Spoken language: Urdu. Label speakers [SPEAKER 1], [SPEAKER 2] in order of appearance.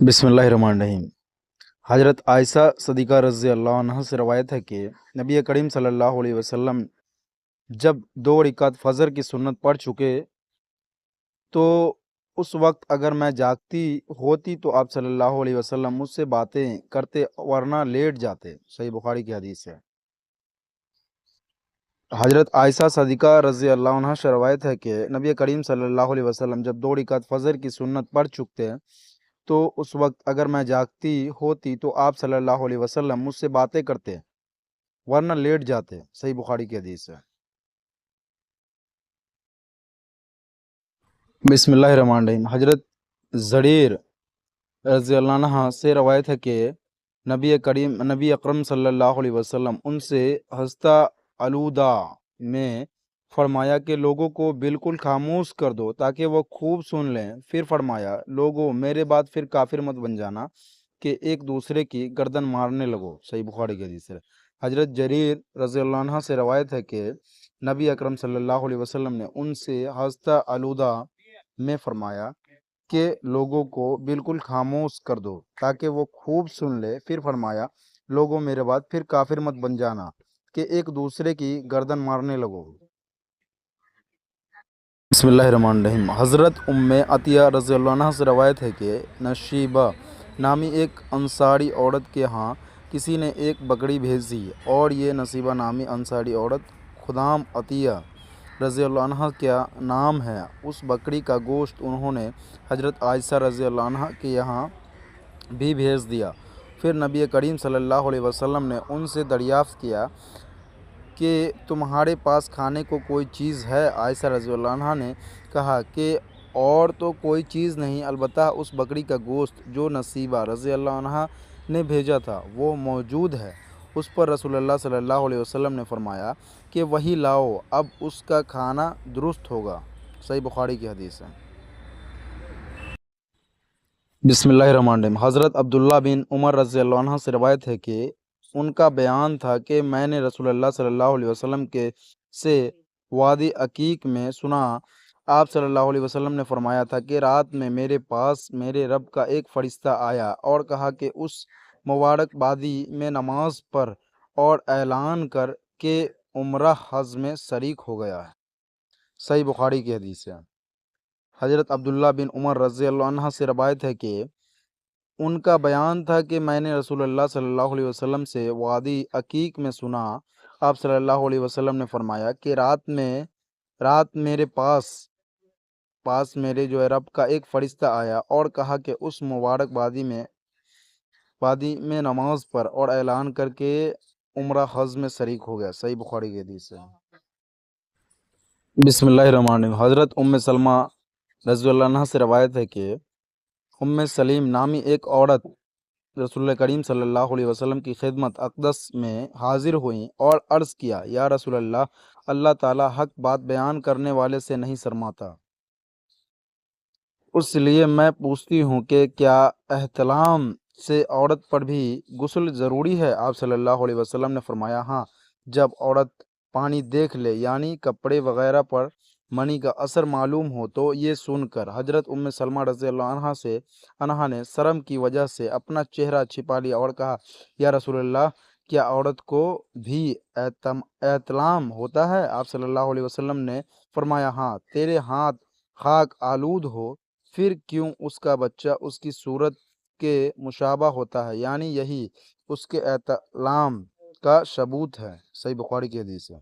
[SPEAKER 1] بسم اللہ الرحمن الرحیم۔ حضرت عائشہ صدیقہ رضی اللہ عنہ سے روایت ہے کہ نبی کریم صلی اللہ علیہ وسلم جب 2 رکعت فجر کی سنت پڑھ چکے تو اس وقت اگر میں جاگتی ہوتی تو آپ صلی اللہ علیہ وسلم مجھ سے باتیں کرتے ورنہ لیٹ جاتے۔ صحیح بخاری کی حدیث ہے۔ حضرت عائشہ صدیقہ رضی اللہ عنہ سے روایت ہے کہ نبی کریم صلی اللہ علیہ وسلم جب 2 رکعت فجر کی سنت پڑھ چکتے تو اس وقت اگر میں جاگتی ہوتی تو آپ صلی اللہ علیہ وسلم مجھ سے باتیں کرتے ورنہ لیٹ جاتے۔ صحیح بخاری کی حدیث ہے۔ بسم اللہ الرحمن الرحیم۔ حضرت زریر رضی اللہ عنہ سے روایت ہے کہ نبی اکرم صلی اللہ علیہ وسلم ان سے ہستہ آلودہ میں فرمایا کہ لوگوں کو بالکل خاموش کر دو تاکہ وہ خوب سن لیں۔ پھر فرمایا لوگوں میرے بعد پھر کافر مت بن جانا کہ ایک دوسرے کی گردن مارنے لگو۔ صحیح بخاری کی حدیث ہے۔ حضرت جریر رضی اللہ عنہ سے روایت ہے کہ نبی اکرم صلی اللہ علیہ وسلم نے ان سے ہستہ آلودہ میں فرمایا کہ لوگوں کو بالکل خاموش کر دو تاکہ وہ خوب سن لے۔ پھر فرمایا لوگوں میرے بعد پھر کافر مت بن جانا کہ ایک دوسرے کی گردن مارنے لگو۔ بسم اللہ الرحمن الرحیم۔ حضرت ام عطیہ رضی اللہ عنہ سے روایت ہے کہ نشیبہ نامی ایک انصاری عورت کے ہاں کسی نے ایک بکری بھیجی اور یہ نصیبہ نامی انصاری عورت خدام عطیہ رضی اللہ عنہ کیا نام ہے۔ اس بکری کا گوشت انہوں نے حضرت عائشہ رضی اللہ عنہ کے یہاں بھی بھیج دیا۔ پھر نبی کریم صلی اللہ علیہ وسلم نے ان سے دریافت کیا کہ تمہارے پاس کھانے کو کوئی چیز ہے؟ عائشہ رضی اللہ عنہ نے کہا کہ اور تو کوئی چیز نہیں، البتہ اس بکری کا گوشت جو نصیبہ رضی اللہ عنہ نے بھیجا تھا وہ موجود ہے۔ اس پر رسول اللہ صلی اللہ علیہ وسلم نے فرمایا کہ وہی لاؤ، اب اس کا کھانا درست ہوگا۔ صحیح بخاری کی حدیث ہے۔ بسم اللہ الرحمن الرحیم۔ حضرت عبداللہ بن عمر رضی اللہ عنہ سے روایت ہے کہ ان کا بیان تھا کہ میں نے رسول اللہ صلی اللہ علیہ وسلم سے وادی عقیق میں سنا، آپ صلی اللہ علیہ وسلم نے فرمایا تھا کہ رات میں میرے پاس میرے رب کا ایک فرشتہ آیا اور کہا کہ اس مبارک وادی میں نماز پڑھ اور اعلان کر کے عمرہ حج میں شریک ہو گیا ہے۔ صحیح بخاری کی حدیث ہے۔ حضرت عبداللہ بن عمر رضی اللہ عنہ سے روایت ہے کہ ان کا بیان تھا کہ میں نے رسول اللہ صلی اللہ علیہ وسلم سے وادی عقیق میں سنا، آپ صلی اللہ علیہ وسلم نے فرمایا کہ رات میرے پاس میرے جو ہے رب کا ایک فرشتہ آیا اور کہا کہ اس مبارک وادی میں نماز پڑھ اور اعلان کر کے عمرہ حج میں شریک ہو گیا۔ صحیح بخاری کی حدیث ہے۔ بسم اللہ الرحمن الرحیم۔ حضرت ام سلمہ رضی اللہ عنہ سے روایت ہے کہ ام سلیم نامی ایک عورت رسول اللہ کریم صلی اللہ علیہ وسلم کی خدمت اقدس میں حاضر ہوئیں اور عرض کیا، یا رسول اللہ، اللہ تعالیٰ حق بات بیان کرنے والے سے نہیں شرماتا، اس لیے میں پوچھتی ہوں کہ کیا احتلام سے عورت پر بھی غسل ضروری ہے؟ آپ صلی اللہ علیہ وسلم نے فرمایا، ہاں، جب عورت پانی دیکھ لے یعنی کپڑے وغیرہ پر منی کا اثر معلوم ہو۔ تو یہ سن کر حضرت ام سلمہ رضی اللہ عنہا نے شرم کی وجہ سے اپنا چہرہ چھپا لیا اور کہا، یا رسول اللہ، کیا عورت کو بھی احتلام ہوتا ہے؟ آپ صلی اللہ علیہ وسلم نے فرمایا، ہاں، تیرے ہاتھ خاک آلود ہو، پھر کیوں اس کا بچہ اس کی صورت کے مشابہ ہوتا ہے، یعنی یہی اس کے احتلام کا ثبوت ہے۔ صحیح بخاری کی حدیث ہے۔